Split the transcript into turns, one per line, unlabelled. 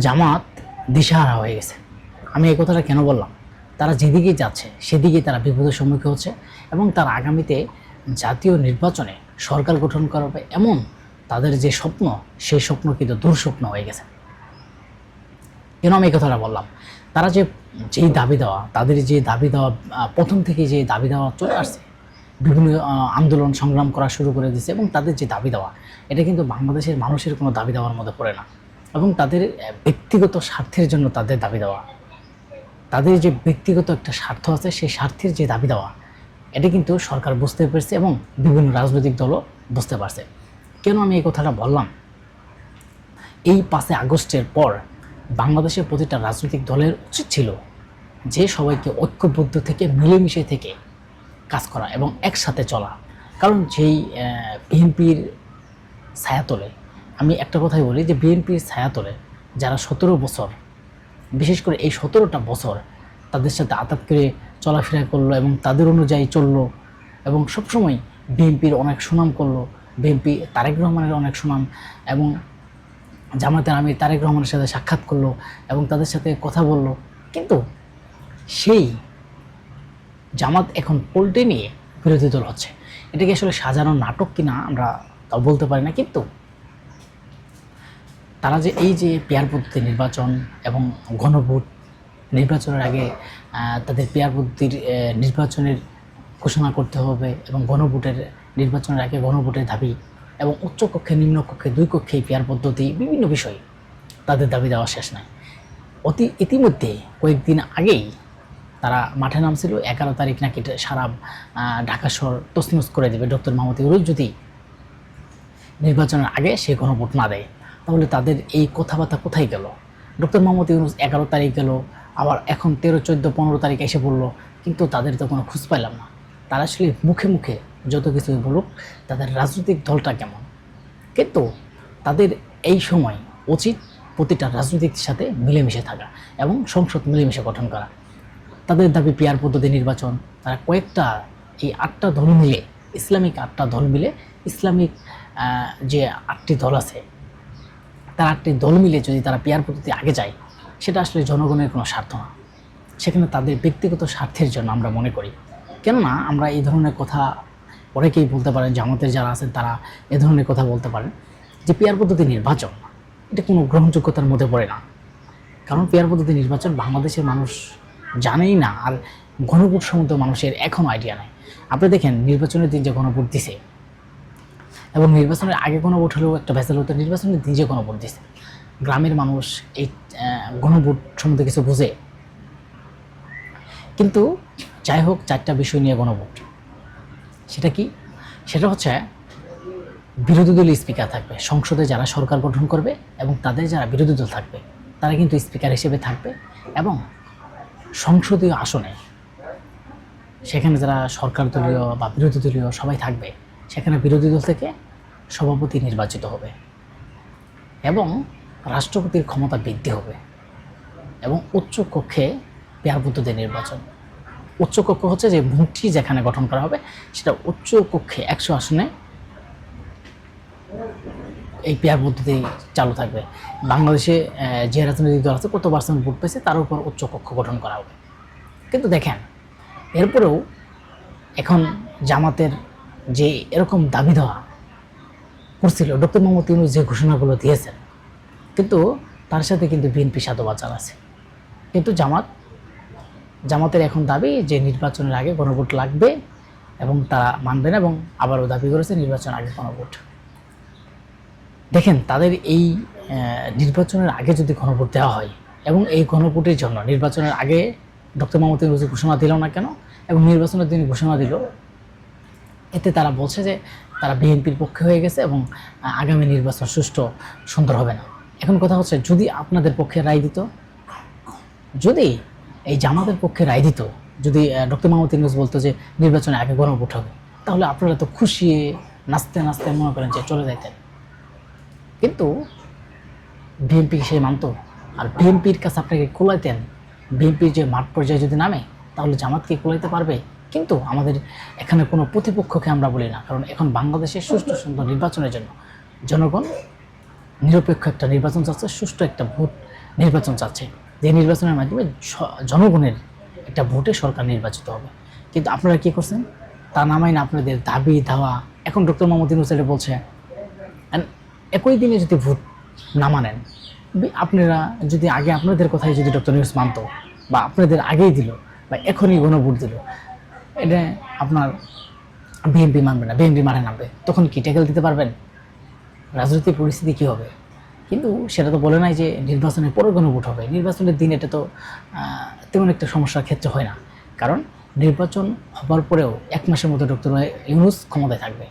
জামাত দিশাহারা হয়ে গেছে। আমি এই কথাটা কেন বললাম? তারা যেদিকেই যাচ্ছে সেদিকেই তারা বিপদের সম্মুখীন হচ্ছে এবং তারা আগামীতে জাতীয় নির্বাচনে সরকার গঠন করবে এমন তাদের যে স্বপ্ন, সেই স্বপ্ন কিন্তু দুঃস্বপ্ন হয়ে গেছে। কেন আমি এই কথাটা বললাম? তারা যেই দাবি দেওয়া, তাদের যে দাবি দেওয়া প্রথম থেকে যে দাবি দেওয়া চলে আসছে, বিভিন্ন আন্দোলন সংগ্রাম করা শুরু করে দিয়েছে এবং তাদের যে দাবি দেওয়া, এটা কিন্তু বাংলাদেশের মানুষের কোনো দাবি দেওয়ার মধ্যে পড়ে না এবং তাদের ব্যক্তিগত স্বার্থের জন্য তাদের দাবি দেওয়া, তাদের যে ব্যক্তিগত একটা স্বার্থ আছে সেই স্বার্থের যে দাবি দেওয়া, এটা কিন্তু সরকার বুঝতে পেরেছে এবং বিভিন্ন রাজনৈতিক দলও বুঝতে পারছে। কেন আমি এই কথাটা বললাম? এই 5 আগস্টের পর বাংলাদেশের প্রতিটা রাজনৈতিক দলের উচিত ছিল যে সবাইকে ঐক্যবদ্ধ থেকে মিলেমিশে থেকে কাজ করা এবং একসাথে চলা। কারণ যেই বিএনপির ছায়াতলে, আমি একটা কথাই বলি যে বিএনপির ছায়াতলে যারা 17 বছর, বিশেষ করে এই 17টা বছর তাদের সাথে আতাত করে চলাফেরা করলো এবং তাদের অনুযায়ী চললো এবং সবসময় বিএনপির অনেক সুনাম করলো, বিএনপি তারেক রহমানের অনেক সুনাম এবং জামাতের আমির তারেক রহমানের সাথে সাক্ষাৎ করলো এবং তাদের সাথে কথা বলল। কিন্তু সেই জামাত এখন পোল্টে নিয়ে বিরোধী দল হচ্ছে। এটা কি আসলে সাজানো নাটক কিনা আমরা তাও বলতে পারি না। কিন্তু তারা যে এই যে পেয়ার পদ্ধতি নির্বাচন এবং গণভোট, নির্বাচনের আগে তাদের পেয়ার পদ্ধতির নির্বাচনের ঘোষণা করতে হবে এবং গণভোটের নির্বাচনের আগে গণভোটের দাবি এবং উচ্চকক্ষে নিম্নকক্ষে 2 কক্ষে পেয়ার পদ্ধতি, বিভিন্ন বিষয় তাদের দাবি দেওয়া শেষ নাই। ইতিমধ্যে কয়েকদিন আগেই তারা মাঠে নামছিল। 11 তারিখ নাকি সারা ঢাকা শহর তছনছ করে দেবে ডক্টর মোহাম্মদ ইউনূস যদি নির্বাচনের আগে সে গণভোট না দেয়। তাহলে তাদের এই কথাবার্তা কোথায় গেল? ডক্টর মোহাম্মদ ইউনূস 11 তারিখ গেল, আবার এখন 13, 14, 15 তারিখ এসে বললো, কিন্তু তাদের তো কোনো খোঁজ পাইলাম না। তারা আসলে মুখে মুখে যত কিছু বলুক, তাদের রাজনৈতিক দলটা কেমন, কিন্তু তাদের এই সময় উচিত প্রতিটা রাজনৈতিক সাথে মিলেমিশে থাকা এবং সংসদ মিলেমিশে গঠন করা। তাদের দাবি পেয়ার পদ্ধতি নির্বাচন। তারা কয়েকটা এই 8টা দল মিলে, ইসলামিক 8টা দল মিলে, ইসলামিক যে 8টি দল আছে, তার 8টি দল মিলে যদি তারা পেয়ার পদ্ধতি আগে যায়, সেটা আসলে জনগণের কোনো স্বার্থ না, সেখানে তাদের ব্যক্তিগত স্বার্থের জন্য আমরা মনে করি। কেননা আমরা এই ধরনের কথা অনেকেই বলতে পারেন, জামাতের যারা আছেন তারা এ ধরনের কথা বলতে পারেন যে পেয়ার পদ্ধতি নির্বাচন এটা কোনো গ্রহণযোগ্যতার মধ্যে পড়ে না। কারণ পেয়ার পদ্ধতি নির্বাচন বাংলাদেশের মানুষ জানেই না, আর গণভোট সম্বন্ধে মানুষের এখনও আইডিয়া নেই। আপনি দেখেন নির্বাচনের দিন যে গণভোট দিছে এবং নির্বাচনের আগে গণভোট হলেও একটা ভেজাল হতো, নির্বাচনের দিন যে গণভোট দিছে, গ্রামের মানুষ এই গণভোট সম্বন্ধে কিছু বুঝে। কিন্তু যাই হোক, 4টা বিষয় নিয়ে গণভোট, সেটা কি? সেটা হচ্ছে বিরোধী দল স্পিকার থাকবে, সংসদে যারা সরকার গঠন করবে এবং তাদের যারা বিরোধী দল থাকবে তারা কিন্তু স্পিকার হিসেবে থাকবে এবং সংসদীয় আসনে সেখানে যারা সরকার দলীয় বা বিরোধী দলীয় সবাই থাকবে, সেখানে বিরোধী দল থেকে সভাপতি নির্বাচিত হবে এবং রাষ্ট্রপতির ক্ষমতা বৃদ্ধি হবে এবং উচ্চ কক্ষে পেয়ার পদ্ধতি নির্বাচন। উচ্চ কক্ষ হচ্ছে যে মন্ত্রী যেখানে গঠন করা হবে, সেটা উচ্চ কক্ষে 100 আসনে এই পেয়ার পদ্ধতি চালু থাকবে। বাংলাদেশে যে রাজনৈতিক দল আছে কত পার্সেন্ট ভোট পেয়েছে তার উপর উচ্চ কক্ষ গঠন করা হবে। কিন্তু দেখেন, এরপরেও এখন জামাতের যে এরকম দাবি দেওয়া করছিল, ডক্টর মোহাম্মদ ইউনূস যে ঘোষণাগুলো দিয়েছেন, কিন্তু তার সাথে কিন্তু বিএনপি সাধুবাদ আছে। কিন্তু জামাতের এখন দাবি যে নির্বাচনের আগে গণভোট লাগবে এবং তারা মানবে না এবং আবারও দাবি করেছে নির্বাচন আগে গণভোট। দেখেন, তাদের এই নির্বাচনের আগে যদি গণভোট দেওয়া হয় এবং এই গণভোটের জন্য নির্বাচনের আগে ডক্টর মোহাম্মদ ইউনূস ঘোষণা দিল না কেন এবং নির্বাচনের দিন ঘোষণা দিল, এতে তারা বলছে যে তারা বিএনপির পক্ষে হয়ে গেছে এবং আগামী নির্বাচন সুষ্ঠু সুন্দর হবে না। এখন কথা হচ্ছে, যদি আপনাদের পক্ষে রায় দিত, যদি এই জামাতের পক্ষে রায় দিত, যদি ডক্টর মোহাম্মদ ইউনূস বলতো যে নির্বাচনে আগে গণভোট হবে, তাহলে আপনারা তো খুশি নাচতে নাচতে মনে করেন যে চলে যাইতেন। কিন্তু বিএনপি সেই মানত, আর বিএনপির কাছে আপনাকে কোলাইতেন, বিএনপির যে মাঠ পর্যায়ে যদি নামে তাহলে জামাতকে কোলাইতে পারবে। কিন্তু আমাদের এখানে কোনো প্রতিপক্ষকে আমরা বলি না, কারণ এখন বাংলাদেশের সুষ্ঠু সুন্দর নির্বাচনের জন্য জনগণ নিরপেক্ষ একটা নির্বাচন চাচ্ছে, সুষ্ঠু একটা ভোট নির্বাচন চাচ্ছে, যে নির্বাচনের মাধ্যমে জনগণের একটা ভোটে সরকার নির্বাচিত হবে। কিন্তু আপনারা কী করছেন? তা নামাই না আপনাদের দাবি দাওয়া। এখন ডক্টর মোহাম্মদ ইউনূস বলছে একই দিনে যদি ভোট না মানেন, আপনারা যদি আগে আপনাদের কথাই যদি ডক্টর ইউনূস মানত, বা আপনাদের আগেই দিল, বা এখনই গণভোট দিল, এটা আপনার বিএনপি মানবে না, বিএনপি মাঠে নামবে, তখন কি ট্যাকেল দিতে পারবেন? রাজনৈতিক পরিস্থিতি কী হবে? কিন্তু সেটা তো বলে নাই যে নির্বাচনের পরে গণভোট হবে। নির্বাচনের দিন এটা তো তেমন একটা সমস্যার ক্ষেত্রে হয় না, কারণ নির্বাচন হবার পরেও 1 মাসের মতো ডক্টর ইউনূস ক্ষমতায় থাকবে।